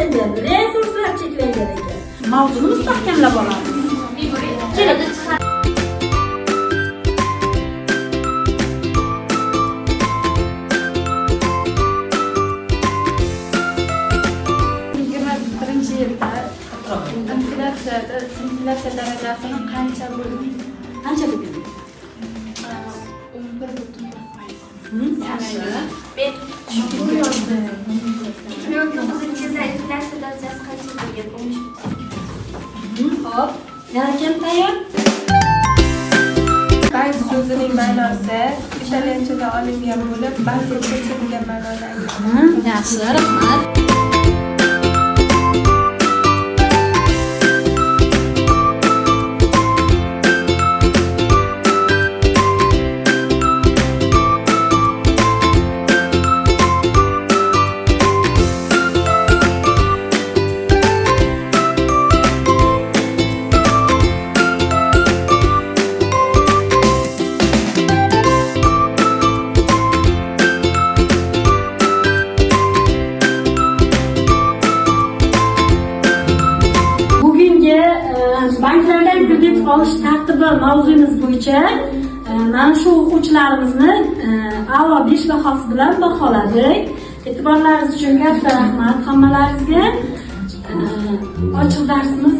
cheklangan, resurslar cheklangan ekan. Mavzuni mustahkamlab olamiz. Keling. Birinchi yilda inflyatsiya darajasini qancha bo'ldi? Qancha bo'ldi? 11,1%. Ben 2009-yilda inflyatsiya darajasi qancha bo'lgan? 13%. Hop, yana kim tayyor? Bank so'zining ma'nosi italyanchada olingan bo'lib, bankga ko'rsatilgan ma'noda anglatadi. Yaxshi, rahmat. Banklardan kredit olish tartibi mavzuyimiz bo'yicha mana shu o'quvchilarimizni a'lo 5 bahosi bilan baholadik. E'tiborlaringiz uchun katta rahmat hammalaringizga. Ochiq darsimiz